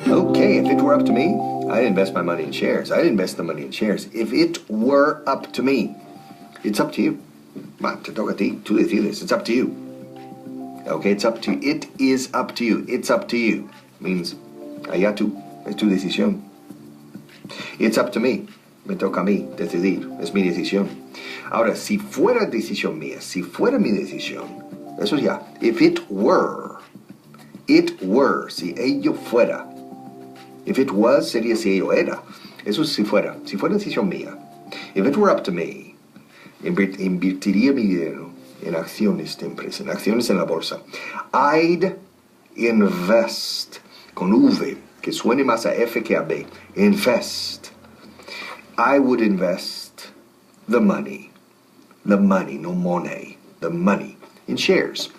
Okay, if it were up to me, I'd invest my money in shares. I'd invest the money in shares. If it were up to me, it's up to you. Te toca a ti. Tú decides. It's up to you. Okay, it's up to you. It is up to you. It's up to you. Means, allá tú. Es tu decisión. It's up to me. Me toca a mí decidir. Es mi decisión. Ahora, si fuera decisión mía, si fuera mi decisión, eso ya. If it were, si ello fuera. If it was, sería si ello era. Eso es si fuera decisión mía. If it were up to me, invertiría mi dinero en acciones de empresa, en acciones en la bolsa. I'd invest, con V, que suene más a F que a B. Invest. I would invest the money, no money, the money, in shares.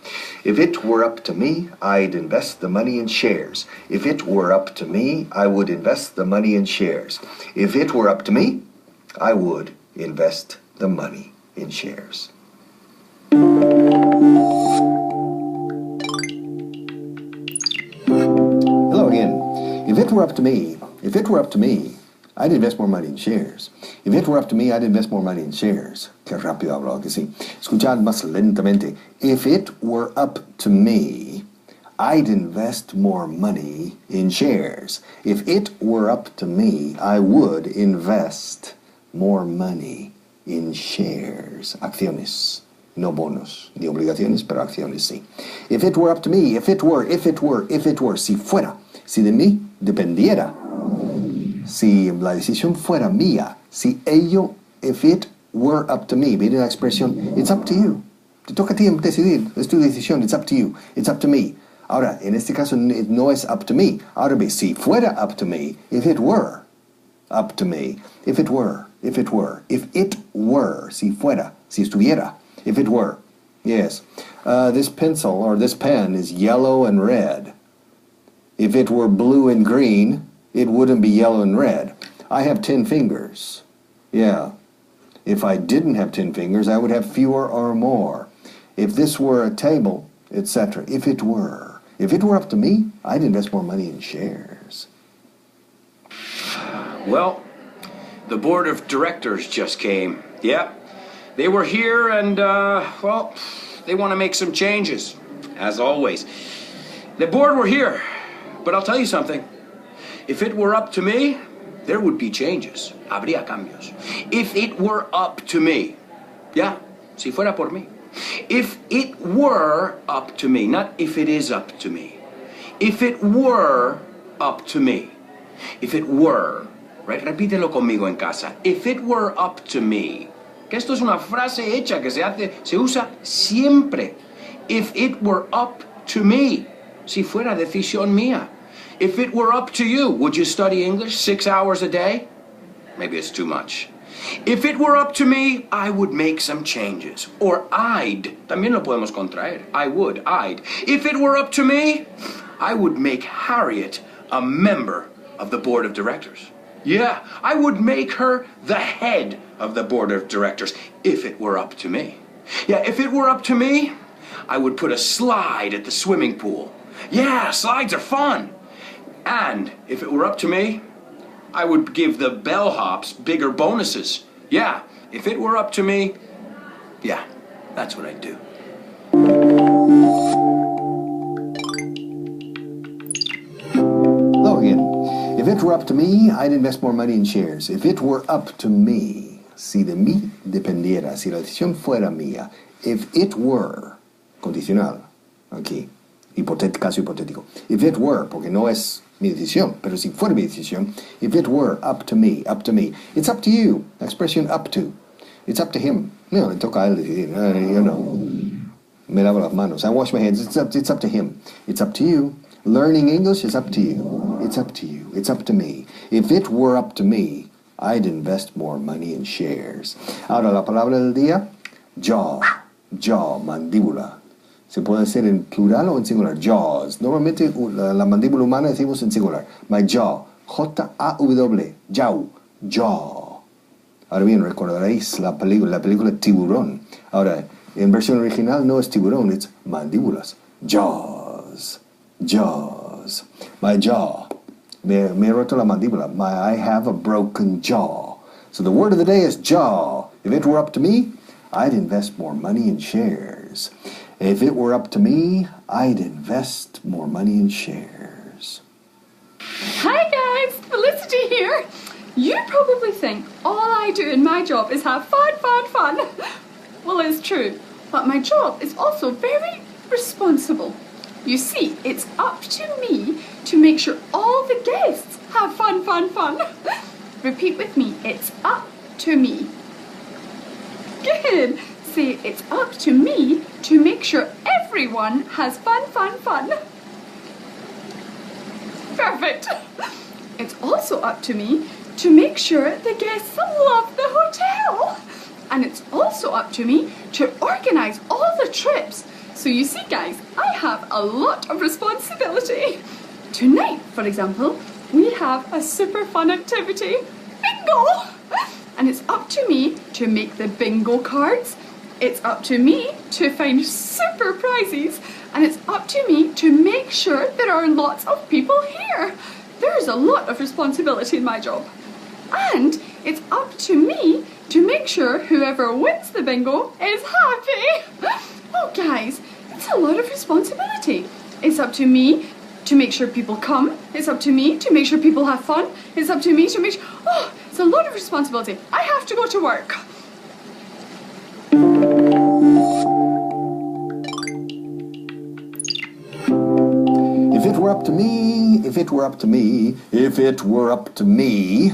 If it were up to me, I'd invest the money in shares. If it were up to me, I would invest the money in shares. If it were up to me, I would invest the money in shares. Hello again. If it were up to me, I'd invest more money in shares. If it were up to me, I'd invest more money in shares. Qué rápido hablo, que sí. Escuchad más lentamente. If it were up to me, I'd invest more money in shares. If it were up to me, I would invest more money in shares. Acciones, no bonos, ni obligaciones, pero acciones sí. If it were up to me, if it were, si fuera, si de mí dependiera, si la decisión fuera mía, si ello, if it were up to me, viene la expresión, it's up to you. Te toca a ti decidir, es tu decisión, it's up to you, it's up to me. Ahora, en este caso no es up to me. Ahora ve, si fuera up to me, if it were up to me, if it were, si fuera, si estuviera, if it were, yes. This pencil or this pen is yellow and red. If it were blue and green, it wouldn't be yellow and red. I have 10 fingers. Yeah. If I didn't have 10 fingers, I would have fewer or more. If this were a table, etc. If it were up to me, I'd invest more money in shares. Well, the board of directors just came. Yeah. They were here and, well, they want to make some changes, as always. The board were here, but I'll tell you something. If it were up to me, there would be changes. Habría cambios. If it were up to me. Yeah, si fuera por mí. If it were up to me, not if it is up to me. If it were up to me. If it were, right? Repítelo conmigo en casa. If it were up to me. Que esto es una frase hecha que se usa siempre. If it were up to me. Si fuera decisión mía. If it were up to you, would you study English 6 hours a day? Maybe it's too much. If it were up to me, I would make some changes. Or I'd. También lo podemos contraer. I'd. If it were up to me, I would make Harriet a member of the board of directors. Yeah, I would make her the head of the board of directors if it were up to me. Yeah, if it were up to me, I would put a slide at the swimming pool. Yeah, slides are fun. And if it were up to me, I would give the bellhops bigger bonuses. Yeah, if it were up to me, yeah, that's what I'd do. Hello again. If it were up to me, I'd invest more money in shares. If it were up to me, si de mí dependiera, si la decisión fuera mía, if it were, condicional, aquí, caso hipotético. If it were, porque no es mi decisión, pero si fuera mi decisión, if it were up to me, it's up to you, la expresión up to, it's up to him, no, le toca a él decidir, yo no, me lavo las manos, I wash my hands, it's up to him, it's up to you, learning English is up to you, it's up to me, if it were up to me, I'd invest more money in shares. Ahora la palabra del día, jaw, mandíbula. Se puede hacer en plural o en singular. Jaws. Normalmente la mandíbula humana decimos en singular. My jaw. J-A-W. Jaw. Ahora bien, recordaréis la película Tiburón. Ahora, en versión original no es tiburón, es mandíbulas. Jaws. My jaw. Me he roto la mandíbula. I have a broken jaw. So the word of the day is jaw. If it were up to me, I'd invest more money in shares. If it were up to me, I'd invest more money in shares. Hi guys, Felicity here. You probably think all I do in my job is have fun. Well, it's true, but my job is also very responsible. You see, it's up to me to make sure all the guests have fun. Repeat with me, it's up to me. Good. Say, it's up to me to make sure everyone has fun. Perfect. It's also up to me to make sure the guests love the hotel. And it's also up to me to organize all the trips. So you see, guys, I have a lot of responsibility. Tonight, for example, we have a super fun activity, bingo. And it's up to me to make the bingo cards. It's up to me to find super prizes. And it's up to me to make sure there are lots of people here. There's a lot of responsibility in my job. And it's up to me to make sure whoever wins the bingo is happy. Oh, guys, it's a lot of responsibility. It's up to me to make sure people come. It's up to me to make sure people have fun. It's up to me to make sure... Oh, it's a lot of responsibility. I have to go to work. If it were up to me, if it were up to me, if it were up to me...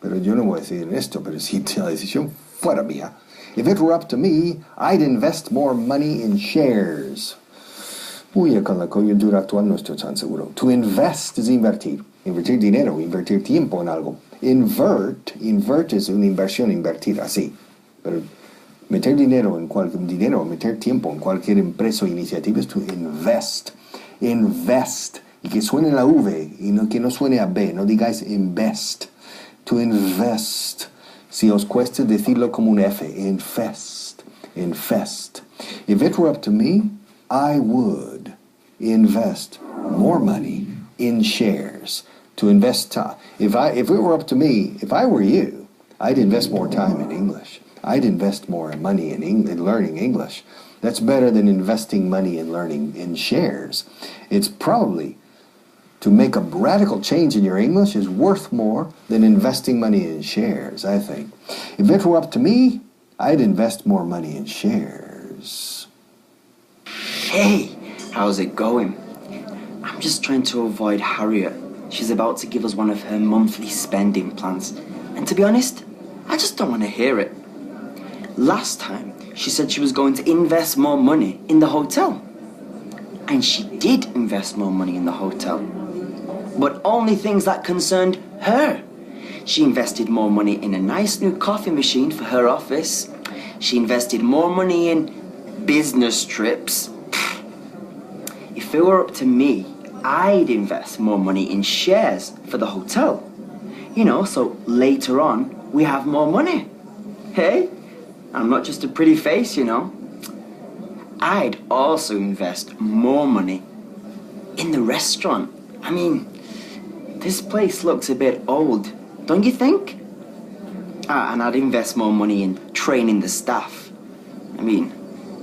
Pero yo no voy a decir esto, pero si la decisión fuera mía. If it were up to me, I'd invest more money in shares. Uy, con la coyuntura actual no estoy tan seguro. To invest es invertir. Invertir dinero, invertir tiempo en algo. Invert es una inversión, invertir así. Pero meter dinero, meter tiempo en cualquier empresa o iniciativa es to invest. Invest. Y que suene la V y no, que no suene a B. No digáis invest. To invest. Si os cuesta decirlo como un F, infest. If it were up to me, I would invest more money in shares. To invest time. If it were up to me, if I were you, I'd invest more time in English. I'd invest more money in learning English. That's better than investing money in learning in shares. It's probably... To make a radical change in your English is worth more than investing money in shares, I think. If it were up to me, I'd invest more money in shares. Hey, how's it going? I'm just trying to avoid Harriet. She's about to give us one of her monthly spending plans. And to be honest, I just don't want to hear it. Last time, she said she was going to invest more money in the hotel. And she did invest more money in the hotel. But only things that concerned her. She invested more money in a nice new coffee machine for her office. She invested more money in business trips. If it were up to me, I'd invest more money in shares for the hotel. You know, so later on, we have more money. Hey, I'm not just a pretty face, you know. I'd also invest more money in the restaurant. I mean, this place looks a bit old, don't you think? And I'd invest more money in training the staff. I mean,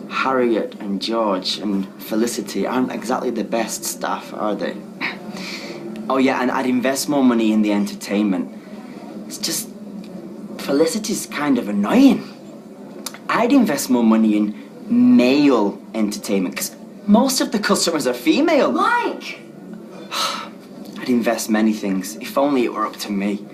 Harriet and George and Felicity aren't exactly the best staff, are they? Oh yeah, and I'd invest more money in the entertainment. It's just, Felicity's kind of annoying. I'd invest more money in male entertainment, because most of the customers are female. Mike! I'd invest many things, if only it were up to me.